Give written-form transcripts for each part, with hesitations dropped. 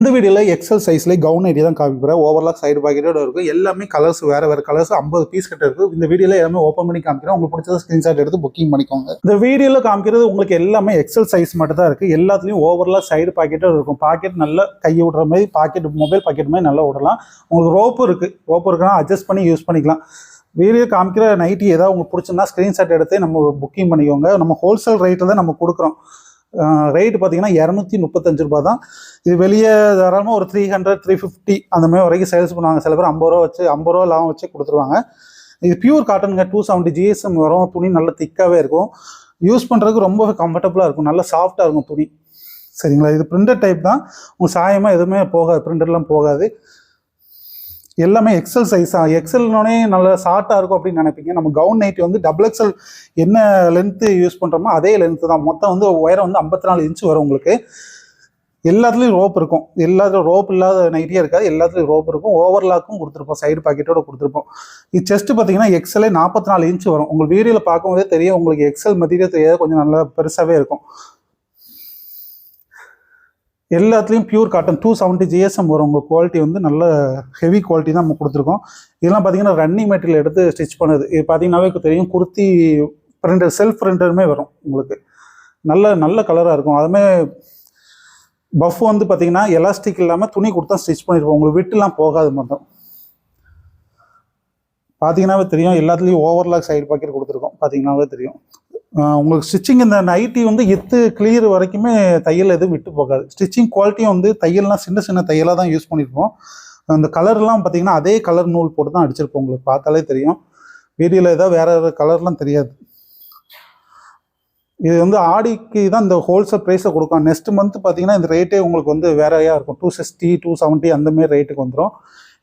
இந்த வீடியோவில் எக்ஸல் சைஸ்ல கவுன் ஐடி தான் காமிக்கிறேன். ஓவர்லாக் சைடு பாக்கெட்டோட இருக்கும். எல்லாமே கலர்ஸ் வேற கலர்ஸ் 50 பீஸ் கிட்ட இருக்கு. இந்த வீடியோல எல்லாமே ஓப்பன் பண்ணி காமிக்கிறேன். உங்களுக்கு பிடிச்சத ஸ்கிரீன்ஷாட் எடுத்து புக்கிங் பண்ணிக்கோங்க. இந்த வீடியோல காமிக்கிறது உங்களுக்கு எல்லாமே எக்ஸல் சைஸ் மட்டும் தான் இருக்கு. எல்லாத்துலயும் ஓவர்லாக் சைடு பாக்கெட்டோட இருக்கும். பாக்கெட் நல்ல கை விடுற மாதிரி பாக்கெட், மொபைல் பாக்கெட் மாதிரி நல்லா விடலாம். உங்களுக்கு ரோப்பு இருக்குன்னா அட்ஜஸ்ட் பண்ணி யூஸ் பண்ணிக்கலாம். வீடியோ காமிக்கிற நைட்டி ஏதாவது உங்களுக்கு பிடிச்சிருந்தா ஸ்கிரீன்ஷாட் எடுத்து நம்ம புக்கிங் பண்ணிக்கோங்க. நம்ம ஹோல்சேல் ரேட்டில் தான் நம்ம கொடுக்குறோம். ரேட்டு பார்த்தீங்கன்னா 235 ரூபா தான். இது வெளியே தாராளமாக ஒரு 300 350 அந்த மாதிரி வரைக்கும் சேல்ஸ் பண்ணுவாங்க. சில பேர் 50 ரூபா வச்சு 50 ரூபா லாபம் வச்சு கொடுத்துருவாங்க. இது பியூர் காட்டனுங்க. 270 GSM வரும். துணி நல்லா திக்காகவே இருக்கும். யூஸ் பண்ணுறதுக்கு ரொம்ப கம்ஃபர்டபுளாக இருக்கும். நல்லா சாஃப்டாக இருக்கும் துணி. சரிங்களா? இது பிரிண்டட் டைப் தான். உங்கள் சாயமாக எதுவுமே போகாது, பிரிண்டர்லாம் போகாது. எல்லாமே எக்ஸல் சைஸாக. எக்ஸல்னோடனே நல்லா ஷார்ட்டாக இருக்கும் அப்படின்னு நினைப்பீங்க. நம்ம கவுன் நைட்டி வந்து XXL என்ன லென்த்து யூஸ் பண்ணுறோமோ அதே லென்த்து தான். மொத்தம் வந்து உயரம் வந்து 54 இன்ச்சு வரும். உங்களுக்கு எல்லாத்துலேயும் ரோப் இருக்கும். எல்லாத்துலையும் ரோப் இல்லாத நைட்டியே இருக்காது. எல்லாத்துலேயும் ரோப் இருக்கும். ஓவர்லாக்கும் கொடுத்துருப்போம். சைடு பாக்கெட்டோட கொடுத்துருப்போம். இது செஸ்ட்டு பார்த்தீங்கன்னா XL 44 இன்ச்சு வரும். உங்களுக்கு வீடியோவில் பார்க்கும்போதே தெரியும். உங்களுக்கு எக்ஸல் மெட்டீரியல் தெரியாது, கொஞ்சம் நல்லா பெருசாகவே இருக்கும். எல்லாத்துலேயும் பியூர் காட்டன் 270 GSM வரும். உங்கள் குவாலிட்டி வந்து நல்ல ஹெவி குவாலிட்டி தான் நம்ம கொடுத்துருக்கோம். இதெல்லாம் பார்த்தீங்கன்னா ரன்னிங் மெட்டீரியல் எடுத்து ஸ்டிச் பண்ணுது. இது பார்த்தீங்கன்னாவே தெரியும். குர்த்தி பிரிண்டர், செல்ஃப் பிரிண்டருமே வரும். உங்களுக்கு நல்ல கலராக இருக்கும். அதுமாதிரி பஃப் வந்து பார்த்தீங்கன்னா எலாஸ்டிக் இல்லாமல் துணி கொடுத்தா ஸ்டிச் பண்ணியிருப்போம். உங்களுக்கு விட்டுலாம் போகாது. மொத்தம் பார்த்தீங்கன்னாவே தெரியும். எல்லாத்துலேயும் ஓவர்லாக் சைடு பாக்கெட் கொடுத்துருக்கோம். பார்த்தீங்கன்னாவே தெரியும். உங்களுக்கு ஸ்டிச்சிங் இந்த நைட்டி வந்து கிளியர் வரைக்குமே தையல் எதுவும் விட்டு போகாது. ஸ்டிச்சிங் குவாலிட்டியும் வந்து தையல்லாம் சின்ன தையலாக தான் யூஸ் பண்ணியிருப்போம். அந்த கலர்லாம் பார்த்தீங்கன்னா அதே கலர் நூல் போட்டு தான் அடிச்சிருப்போம். உங்களுக்கு பார்த்தாலே தெரியும். வீடியோவில் ஏதாவது வேறு கலர்லாம் தெரியாது. இது வந்து ஆடிக்கு தான் இந்த ஹோல்சேல் ப்ரைஸை கொடுக்கும். நெக்ஸ்ட் மந்த் பார்த்தீங்கன்னா இந்த ரேட்டே உங்களுக்கு வந்து வேறையாக இருக்கும். 260 270 அந்தமாரி ரேட்டுக்கு வந்துடும்.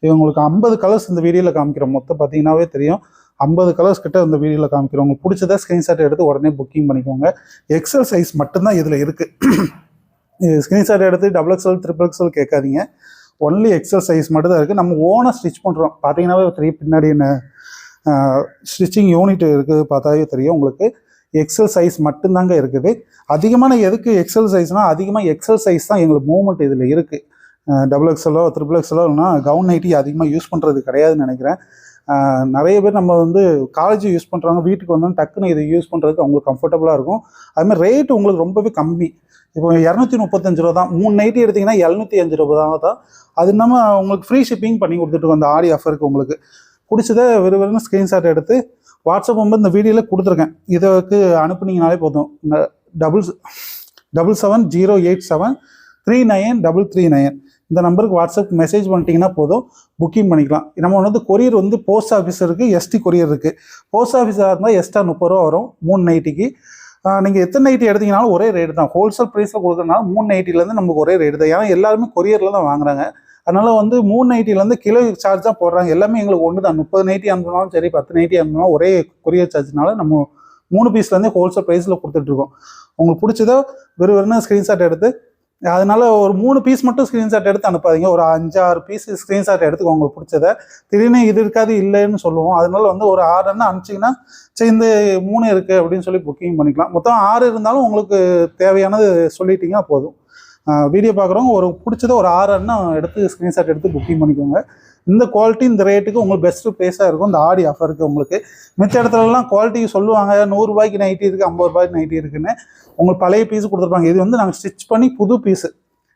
இது உங்களுக்கு 50 கலர்ஸ் இந்த வீடியோவில் காமிக்கிறோம். மொத்தம் பார்த்தீங்கன்னாவே தெரியும். 50 கலர்ஸ் கிட்ட இந்த வீடியோவில் காமிக்கிறோம். உங்களுக்கு பிடிச்சதா ஸ்க்ரீன்ஷாட் எடுத்து உடனே புக்கிங் பண்ணிக்கோங்க. எக்ஸல் சைஸ் மட்டும்தான் இதில் இருக்குது. ஸ்க்ரீன்ஷாட் எடுத்து XXL XXL கேட்காதீங்க. ஒன்லி எக்ஸல் சைஸ் மட்டும் தான் இருக்குது. நம்ம ஓனாக ஸ்டிச் பண்ணுறோம். பார்த்தீங்கன்னாவே தெரியும். பின்னாடி என்ன ஸ்டிச்சிங் யூனிட் இருக்குது பார்த்தாவே தெரியும். உங்களுக்கு எக்ஸல் சைஸ் மட்டும்தாங்க இருக்குது. அதிகமான எதுக்கு எக்ஸல் சைஸ்னால் அதிகமாக எக்ஸல் சைஸ் தான் எங்களுக்கு மூவ்மெண்ட் இதில் இருக்குது. XXL XXLனா கவுன் நைட்டி அதிகமாக யூஸ் பண்ணுறது கிடையாதுன்னு நினைக்கிறேன். நிறைய பேர் நம்ம வந்து காலேஜ் யூஸ் பண்ணுறாங்க. வீட்டுக்கு வந்தோம் டக்குன்னு இது யூஸ் பண்ணுறதுக்கு அவங்களுக்கு கம்ஃபர்டபுளாக இருக்கும். அதுமாதிரி ரேட்டு உங்களுக்கு ரொம்பவே கம்மி. இப்போ 235 ரூபா தான். 3 நைட்டி எடுத்திங்கன்னா 705 ரூபா தான். அது இல்லாமல் உங்களுக்கு ஃப்ரீ ஷிப்பிங் பண்ணி கொடுத்துட்டு அந்த ஆடி ஆஃபருக்கு உங்களுக்கு பிடிச்சதை வெறும் ஸ்க்ரீன்ஷாட் எடுத்து வாட்ஸ்அப் நம்பர் இந்த வீடியோவில் கொடுத்துருக்கேன். இதுக்கு அனுப்புனீங்கனாலே போதும். 7708739339 இந்த நம்பருக்கு வாட்ஸ்அப் மெசேஜ் பண்ணிட்டீங்கன்னா போதும், புக்கிங் பண்ணிக்கலாம். நம்ம வந்து கொரியர் வந்து போஸ்ட் ஆஃபீஸ் இருக்குது, ST கொரியர் இருக்குது. போஸ்ட் ஆஃபீஸாக இருந்தால் எக்ஸ்ட்ரா 30 ரூபா வரும் 3 நைட்டிக்கு. நீங்கள் எத்தனை நைட்டி எடுத்தீங்கனாலும் ஒரே ரேட்டு தான். ஹோல்சேல் ப்ரைஸில் கொடுக்குறதுனால 3 நைட்டிலேருந்து நமக்கு ஒரே ரேட்டு தான். ஏன்னா எல்லாருமே கொரியரில் தான் வாங்குறாங்க. அதனால் வந்து 3 நைட்டிலேருந்து கிலோ சார்ஜ் தான் போடுறாங்க. எல்லாமே எங்களுக்கு ஒன்று தான். 30 நைட்டி அனுப்பினாலும் சரி, 10 நைட்டி அனுப்பினாலும் ஒரே கொரியர் சார்ஜ்னால நம்ம 3 பீஸ்லேருந்து ஹோல்சேல் ப்ரைஸில் கொடுத்துட்ருக்கோம். உங்களுக்கு பிடிச்சதோ வெறும் ஸ்க்ரீன்ஷாட் எடுத்து, அதனால் ஒரு 3 பீஸ் மட்டும் ஸ்க்ரீன்ஷாட் எடுத்து அனுப்பாதீங்க. ஒரு 5-6 பீஸ் ஸ்க்ரீன்ஷாட் எடுத்துக்கோ உங்களுக்கு பிடிச்சதை. திடீர்னு இது இருக்காது இல்லைன்னு சொல்லுவோம். அதனால வந்து ஒரு 6 அனுப்பிச்சிங்கன்னா சரி இந்த 3 இருக்குது அப்படின்னு சொல்லி புக்கிங் பண்ணிக்கலாம். மொத்தம் 6 இருந்தாலும் உங்களுக்கு தேவையானது சொல்லிட்டீங்கன்னா போதும். வீடியோ பார்க்குறவங்க ஒரு பிடிச்சதை ஒரு 6 எடுத்து ஸ்க்ரீன்ஷாட் எடுத்து புக்கிங் பண்ணிக்கோங்க. இந்த குவாலிட்டி இந்த ரேட்டுக்கு உங்களுக்கு பெஸ்ட்டு ப்ரைஸாக இருக்கும். இந்த ஆடி ஆஃபருக்கு உங்களுக்கு மிச்ச இடத்துலலாம் குவாலிட்டி சொல்லுவாங்க 100 ரூபாய்க்கு நைட்டி இருக்குது, 50 ரூபாய்க்கு நைட்டி இருக்குன்னு. உங்களுக்கு பழைய பீஸ் கொடுத்துருப்பாங்க. இது வந்து நாங்கள் ஸ்டிச் பண்ணி புது பீஸு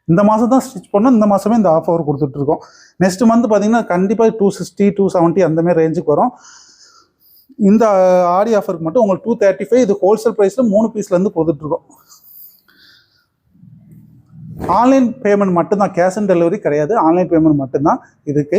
இந்த மாதம் தான் ஸ்டிச் பண்ணோம். இந்த மாதமே இந்த ஆஃபர் கொடுத்துட்ருக்கோம். நெக்ஸ்ட் மந்த் பார்த்தீங்கன்னா கண்டிப்பாக 260 270 அந்தமாரி ரேஞ்சுக்கு வரும். இந்த ஆடி ஆஃபருக்கு மட்டும் உங்களுக்கு 235. இது ஹோல்சேல் ப்ரைஸில் 3 பீஸ்லேருந்து கொடுத்துட்ருக்கோம். ஆன்லைன் பேமெண்ட் மட்டும்தான், கேஷ் ஆன் டெலிவரி கிடையாது. ஆன்லைன் பேமெண்ட் மட்டும்தான் இதுக்கு.